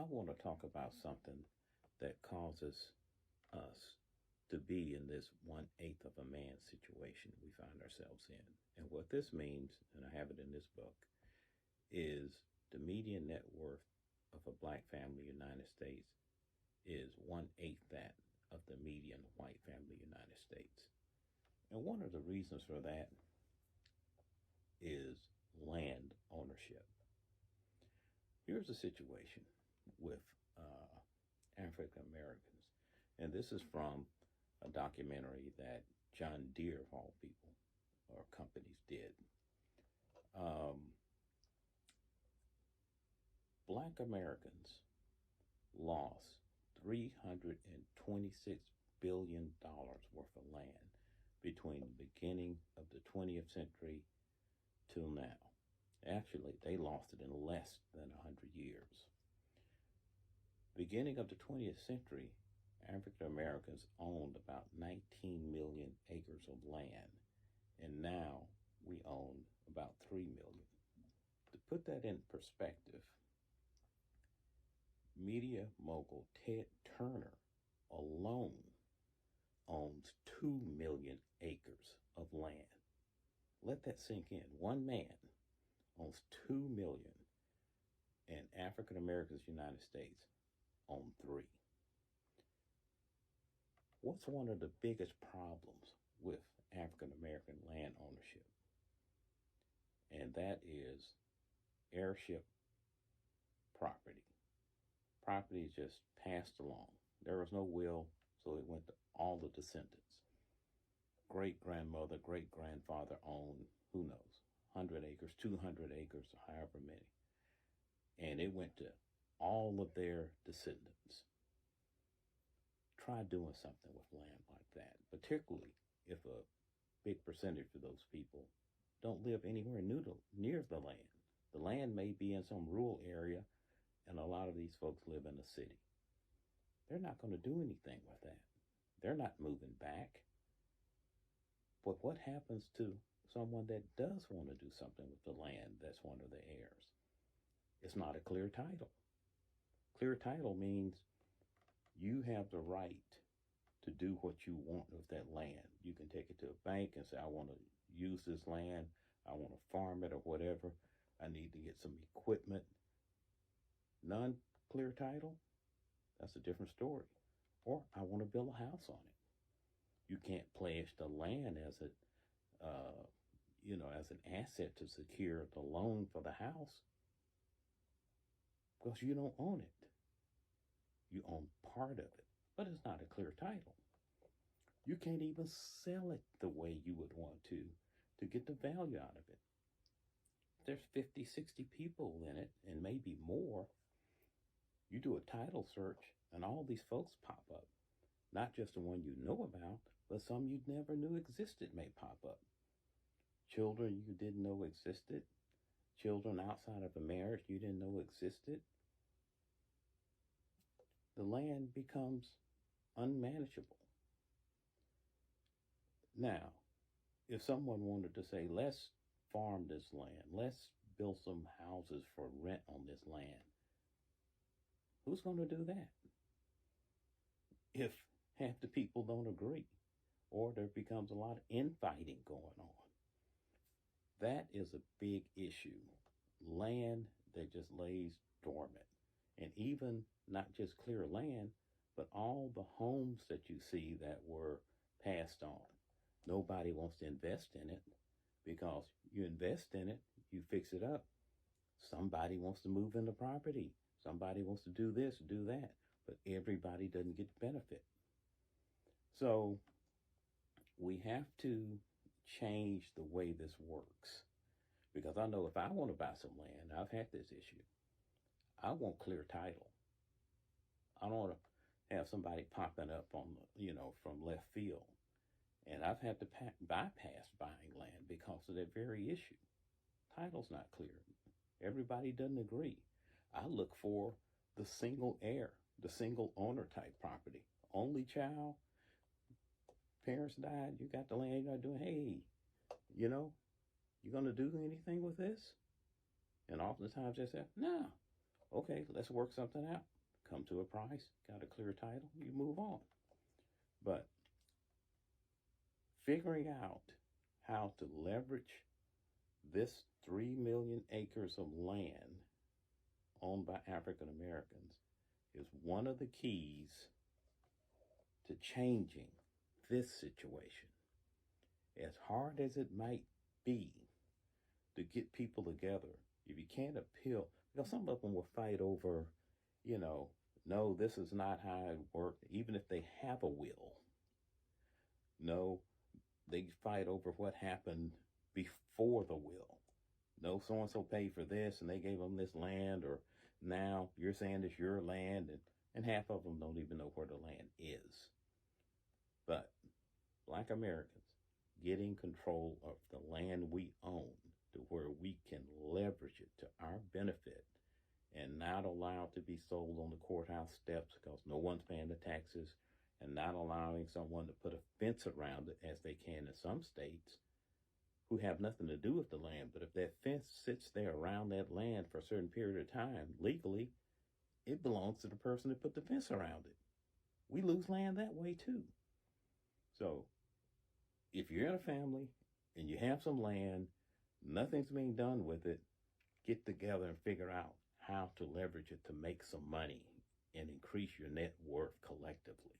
I want to talk about something that causes us to be in this 1/8 of a man situation we find ourselves in. And what this means, and I have it in this book, is the median net worth of a black family in the United States is 1/8 that of the median white family in the United States. And one of the reasons for that is land ownership. Here's a situation with African Americans, and this is from a documentary that John Deere, of all people or companies, did. Um, Black Americans lost $326 billion worth of land between the beginning of the 20th century till now. Actually, they lost it in less than 100 years. Beginning of the 20th century, African Americans owned about 19 million acres of land, and now we own about 3 million. To put that in perspective, media mogul Ted Turner alone owns 2 million acres of land. Let that sink in. One man owns 2 million, and African Americans in the United States own 3. What's one of the biggest problems with African American land ownership? And that is heirship property. Property is just passed along. There was no will, so it went to all the descendants. Great-grandmother, great-grandfather owned, who knows, 100 acres, 200 acres, however many. And it went to all of their descendants. Try doing something with land like that, particularly if a big percentage of those people don't live anywhere near the land. The land may be in some rural area, and a lot of these folks live in a city. They're not going to do anything with that. They're not moving back. But what happens to someone that does want to do something with the land that's one of the heirs? It's not a clear title. Clear title means you have the right to do what you want with that land. You can take it to a bank and say, I want to use this land. I want to farm it or whatever. I need to get some equipment. Non-clear title, that's a different story. Or I want to build a house on it. You can't pledge the land as as an asset to secure the loan for the house, because you don't own it. You own part of it, but it's not a clear title. You can't even sell it the way you would want to get the value out of it. There's 50, 60 people in it, and maybe more. You do a title search, and all these folks pop up. Not just the one you know about, but some you never knew existed may pop up. Children you didn't know existed. Children outside of a marriage you didn't know existed. The land becomes unmanageable. Now, if someone wanted to say, let's farm this land, let's build some houses for rent on this land, who's going to do that? If half the people don't agree, or there becomes a lot of infighting going on. That is a big issue. Land that just lays dormant. And even not just clear land, but all the homes that you see that were passed on. Nobody wants to invest in it, because you invest in it, you fix it up. Somebody wants to move in the property. Somebody wants to do this, do that, but everybody doesn't get the benefit. So we have to change the way this works, because I know if I want to buy some land, I've had this issue. I want clear title. I don't want to have somebody popping up on from left field. And I've had to bypass buying land because of that very issue. Title's not clear. Everybody doesn't agree. I look for the single heir, the single owner type property. Only child, parents died, you got the land, you're not doing, hey, you going to do anything with this? And oftentimes they say, no, Okay, let's work something out. Come to a price, got a clear title, you move on. But figuring out how to leverage this 3 million acres of land owned by African Americans is one of the keys to changing this situation. As hard as it might be to get people together, if you can't appeal, because some of them will fight over, no, this is not how it worked, even if they have a will. No, they fight over what happened before the will. No, so and so paid for this and they gave them this land, or now you're saying it's your land, and half of them don't even know where the land is. But Black Americans getting control of the land we own to where we can leverage it to our benefit and not allow it to be sold on the courthouse steps because no one's paying the taxes, and not allowing someone to put a fence around it as they can in some states who have nothing to do with the land. But if that fence sits there around that land for a certain period of time, legally, it belongs to the person that put the fence around it. We lose land that way too. So if you're in a family and you have some land, nothing's being done with it, get together and figure out how to leverage it to make some money and increase your net worth collectively.